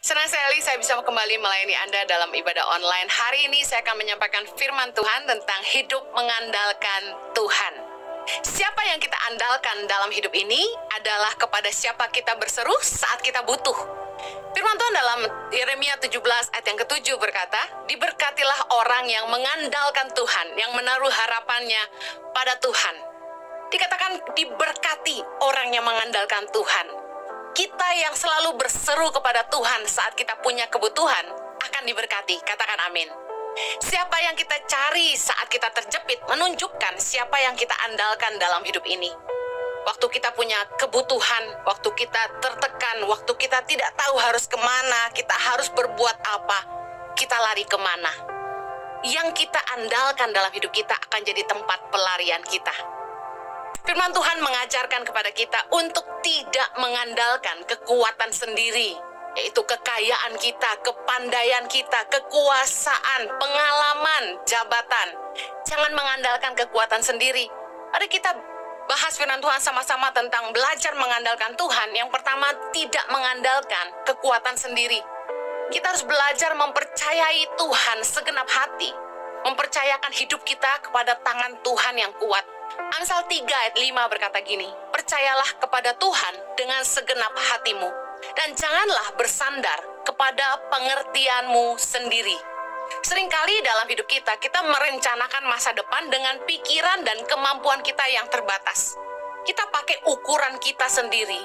Senang sekali saya bisa kembali melayani Anda dalam ibadah online. Hari ini saya akan menyampaikan firman Tuhan tentang hidup mengandalkan Tuhan. Siapa yang kita andalkan dalam hidup ini adalah kepada siapa kita berseru saat kita butuh. Firman Tuhan dalam Yeremia 17 ayat yang ke-7 berkata, "Diberkatilah orang yang mengandalkan Tuhan, yang menaruh harapannya pada Tuhan." Dikatakan diberkati orang yang mengandalkan Tuhan. Kita yang selalu berseru kepada Tuhan saat kita punya kebutuhan akan diberkati. Katakan amin. Siapa yang kita cari saat kita terjepit menunjukkan siapa yang kita andalkan dalam hidup ini. Waktu kita punya kebutuhan, waktu kita tertekan, waktu kita tidak tahu harus kemana, kita harus berbuat apa, kita lari kemana. Yang kita andalkan dalam hidup kita akan jadi tempat pelarian kita. Firman Tuhan mengajarkan kepada kita untuk tidak mengandalkan kekuatan sendiri, yaitu kekayaan kita, kepandaian kita, kekuasaan, pengalaman, jabatan. Jangan mengandalkan kekuatan sendiri. Mari kita bahas firman Tuhan sama-sama tentang belajar mengandalkan Tuhan. Yang pertama, tidak mengandalkan kekuatan sendiri. Kita harus belajar mempercayai Tuhan segenap hati, mempercayakan hidup kita kepada tangan Tuhan yang kuat. Amsal 3 ayat 5 berkata gini, "Percayalah kepada Tuhan dengan segenap hatimu, dan janganlah bersandar kepada pengertianmu sendiri." Seringkali dalam hidup kita, kita merencanakan masa depan dengan pikiran dan kemampuan kita yang terbatas. Kita pakai ukuran kita sendiri.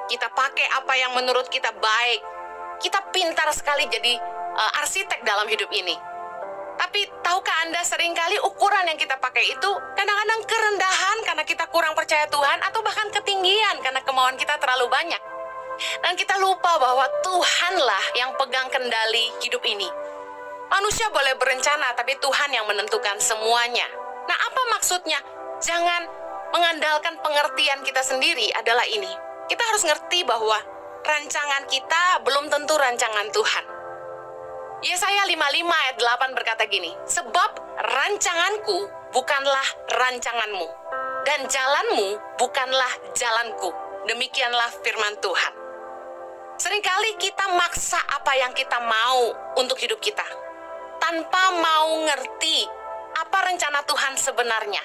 Kita pakai apa yang menurut kita baik. Kita pintar sekali jadi arsitek dalam hidup ini. Tapi tahukah Anda seringkali ukuran yang kita pakai itu kadang-kadang kerendahan karena kita kurang percaya Tuhan, atau bahkan ketinggian karena kemauan kita terlalu banyak. Dan kita lupa bahwa Tuhanlah yang pegang kendali hidup ini. Manusia boleh berencana, tapi Tuhan yang menentukan semuanya. Nah, apa maksudnya? Jangan mengandalkan pengertian kita sendiri adalah ini. Kita harus ngerti bahwa rancangan kita belum tentu rancangan Tuhan. Yesaya 55 ayat 8 berkata gini, "Sebab rancanganku bukanlah rancanganmu, dan jalanmu bukanlah jalanku." Demikianlah firman Tuhan. Seringkali kita maksa apa yang kita mau untuk hidup kita, tanpa mau ngerti apa rencana Tuhan sebenarnya.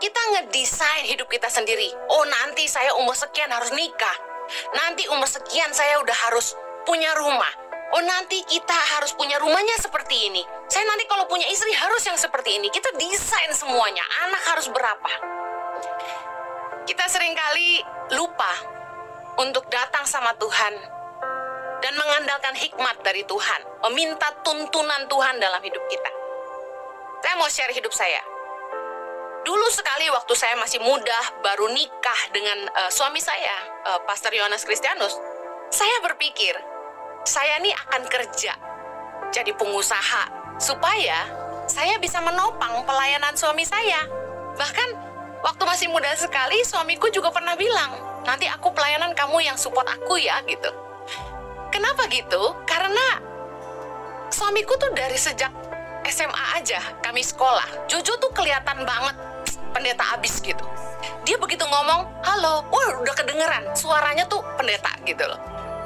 Kita ngedesain hidup kita sendiri. Oh, nanti saya umur sekian harus nikah. Nanti umur sekian saya udah harus punya rumah. Oh, nanti kita harus punya rumahnya seperti ini. Saya nanti kalau punya istri harus yang seperti ini. Kita desain semuanya. Anak harus berapa. Kita seringkali lupa untuk datang sama Tuhan dan mengandalkan hikmat dari Tuhan, meminta tuntunan Tuhan dalam hidup kita. Saya mau share hidup saya. Dulu sekali waktu saya masih muda, baru nikah dengan suami saya, Pastor Yohanes Kristianus, saya berpikir, saya ini akan kerja jadi pengusaha supaya saya bisa menopang pelayanan suami saya. Bahkan waktu masih muda sekali, suamiku juga pernah bilang, "Nanti aku pelayanan, kamu yang support aku ya," gitu. Kenapa gitu? Karena suamiku tuh dari sejak SMA aja kami sekolah, Jojo tuh kelihatan banget pendeta abis gitu. Dia begitu ngomong, "Halo," udah kedengeran suaranya tuh pendeta gitu loh.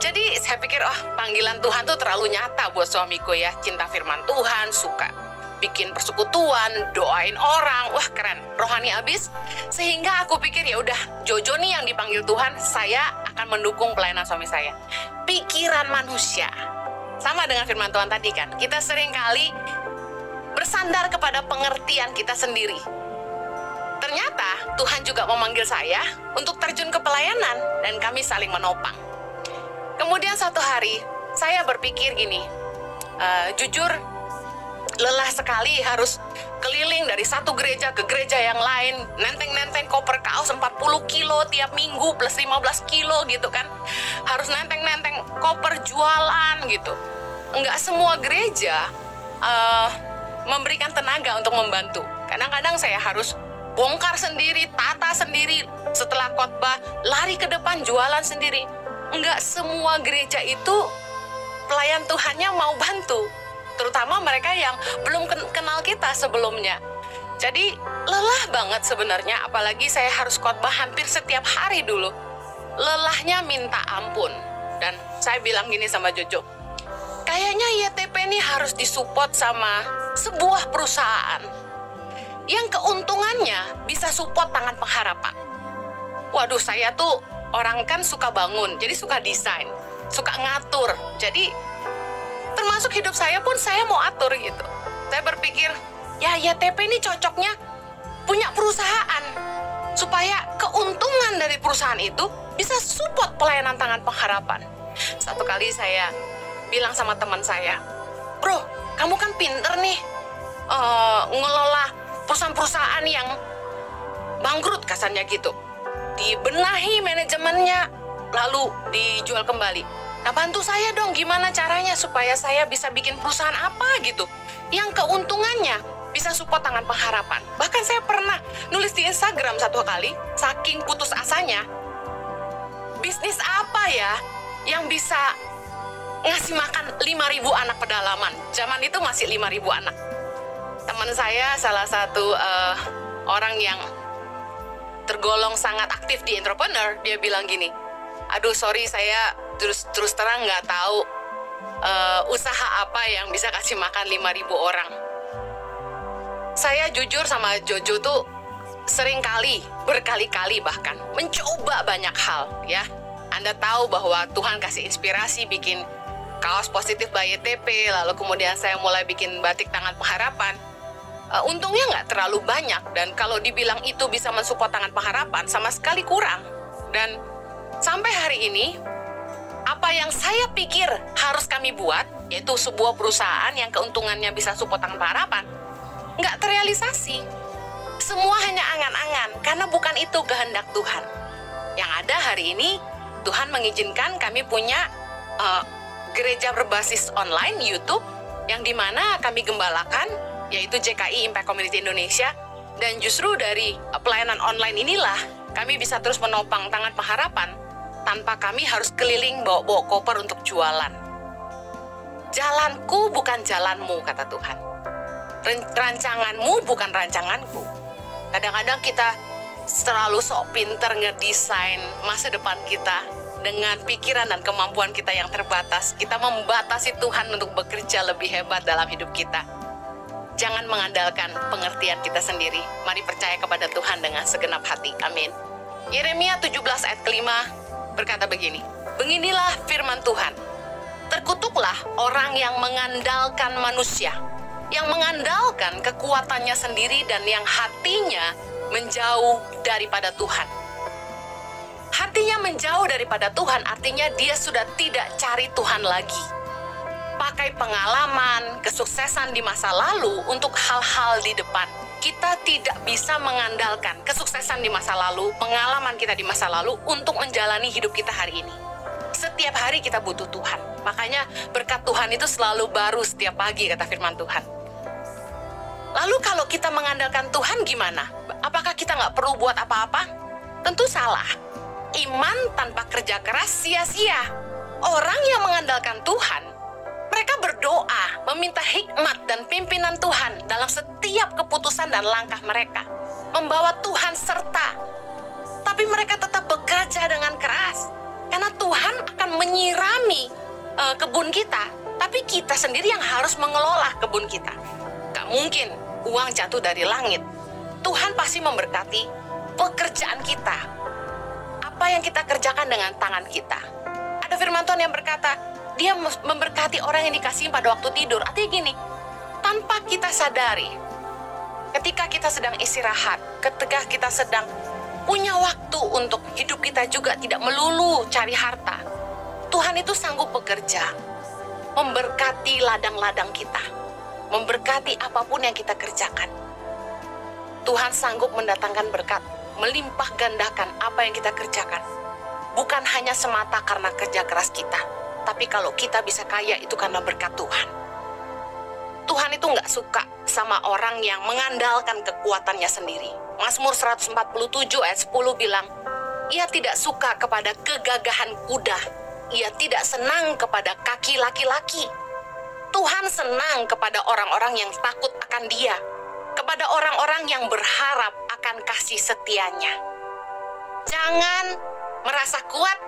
Jadi saya pikir, panggilan Tuhan tuh terlalu nyata buat suamiku ya. Cinta firman Tuhan, suka bikin persekutuan, doain orang. Wah, keren, rohani abis. Sehingga aku pikir ya udah, Jojo nih yang dipanggil Tuhan, saya akan mendukung pelayanan suami saya. Pikiran manusia. Sama dengan firman Tuhan tadi kan. Kita seringkali bersandar kepada pengertian kita sendiri. Ternyata Tuhan juga memanggil saya untuk terjun ke pelayanan dan kami saling menopang. Kemudian satu hari, saya berpikir gini, jujur lelah sekali harus keliling dari satu gereja ke gereja yang lain, nenteng-nenteng koper kaos 40 kilo tiap minggu plus 15 kilo gitu kan. Harus nenteng-nenteng koper jualan gitu. Enggak semua gereja memberikan tenaga untuk membantu. Kadang-kadang saya harus bongkar sendiri, tata sendiri, setelah khotbah lari ke depan jualan sendiri. Enggak semua gereja itu pelayan Tuhannya mau bantu, terutama mereka yang belum kenal kita sebelumnya. Jadi lelah banget sebenarnya, apalagi saya harus khotbah hampir setiap hari dulu. Lelahnya minta ampun. Dan saya bilang gini sama Jojo, kayaknya YTP ini harus disupport sama sebuah perusahaan yang keuntungannya bisa support Tangan Pengharapan. Waduh, saya tuh orang kan suka bangun, jadi suka desain, suka ngatur. Jadi termasuk hidup saya pun saya mau atur gitu. Saya berpikir, ya YTP ini cocoknya punya perusahaan supaya keuntungan dari perusahaan itu bisa support pelayanan Tangan Pengharapan. Satu kali saya bilang sama teman saya, bro, kamu kan pinter nih ngelola perusahaan-perusahaan yang bangkrut kasarnya gitu. Dibenahi manajemennya, lalu dijual kembali. Nah, bantu saya dong gimana caranya supaya saya bisa bikin perusahaan apa gitu yang keuntungannya bisa support Tangan Pengharapan. Bahkan saya pernah nulis di Instagram satu kali, saking putus asanya, bisnis apa ya yang bisa ngasih makan 5.000 anak pedalaman. Zaman itu masih 5.000 anak. Teman saya salah satu orang yang tergolong sangat aktif di entrepreneur, dia bilang gini, aduh sorry saya terus terang nggak tahu usaha apa yang bisa kasih makan 5.000 orang. Saya jujur sama Jojo tuh berkali-kali bahkan mencoba banyak hal ya. Anda tahu bahwa Tuhan kasih inspirasi bikin kaos positif by YTP, lalu kemudian saya mulai bikin batik Tangan Pengharapan. Untungnya nggak terlalu banyak, dan kalau dibilang itu bisa mensupport Tangan Pengharapan sama sekali kurang. Dan sampai hari ini, apa yang saya pikir harus kami buat, yaitu sebuah perusahaan yang keuntungannya bisa support Tangan Pengharapan, nggak terrealisasi. Semua hanya angan-angan, karena bukan itu kehendak Tuhan. Yang ada hari ini, Tuhan mengizinkan kami punya gereja berbasis online, YouTube, yang dimana kami gembalakan, yaitu JKI Impact Community Indonesia. Dan justru dari pelayanan online inilah, kami bisa terus menopang Tangan Pengharapan, tanpa kami harus keliling bawa-bawa koper untuk jualan. Jalanku bukan jalanmu, kata Tuhan. Rancanganmu bukan rancanganku. Kadang-kadang kita terlalu sok pinter ngedesain masa depan kita dengan pikiran dan kemampuan kita yang terbatas. Kita membatasi Tuhan untuk bekerja lebih hebat dalam hidup kita. Jangan mengandalkan pengertian kita sendiri. Mari percaya kepada Tuhan dengan segenap hati. Amin. Yeremia 17 ayat kelima berkata begini, beginilah firman Tuhan, terkutuklah orang yang mengandalkan manusia, yang mengandalkan kekuatannya sendiri dan yang hatinya menjauh daripada Tuhan. Hatinya menjauh daripada Tuhan artinya dia sudah tidak cari Tuhan lagi. Pakai pengalaman, kesuksesan di masa lalu untuk hal-hal di depan. Kita tidak bisa mengandalkan kesuksesan di masa lalu, pengalaman kita di masa lalu untuk menjalani hidup kita hari ini. Setiap hari kita butuh Tuhan. Makanya berkat Tuhan itu selalu baru setiap pagi, kata firman Tuhan. Lalu kalau kita mengandalkan Tuhan gimana? Apakah kita nggak perlu buat apa-apa? Tentu salah. Iman tanpa kerja keras sia-sia. Orang yang mengandalkan Tuhan, mereka berdoa, meminta hikmat dan pimpinan Tuhan dalam setiap keputusan dan langkah mereka. Membawa Tuhan serta. Tapi mereka tetap bekerja dengan keras. Karena Tuhan akan menyirami kebun kita. Tapi kita sendiri yang harus mengelola kebun kita. Gak mungkin uang jatuh dari langit. Tuhan pasti memberkati pekerjaan kita. Apa yang kita kerjakan dengan tangan kita. Ada firman Tuhan yang berkata, dia memberkati orang yang dikasihi pada waktu tidur. Artinya gini, tanpa kita sadari, ketika kita sedang istirahat, ketika kita sedang punya waktu untuk hidup kita juga tidak melulu cari harta, Tuhan itu sanggup bekerja, memberkati ladang-ladang kita, memberkati apapun yang kita kerjakan. Tuhan sanggup mendatangkan berkat, melimpah gandakan apa yang kita kerjakan. Bukan hanya semata karena kerja keras kita, tapi kalau kita bisa kaya itu karena berkat Tuhan. Tuhan itu nggak suka sama orang yang mengandalkan kekuatannya sendiri. Mazmur 147 ayat 10 bilang, ia tidak suka kepada kegagahan kuda, ia tidak senang kepada kaki laki-laki. Tuhan senang kepada orang-orang yang takut akan Dia, kepada orang-orang yang berharap akan kasih setianya. Jangan merasa kuat,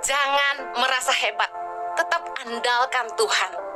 jangan merasa hebat. tetap andalkan Tuhan.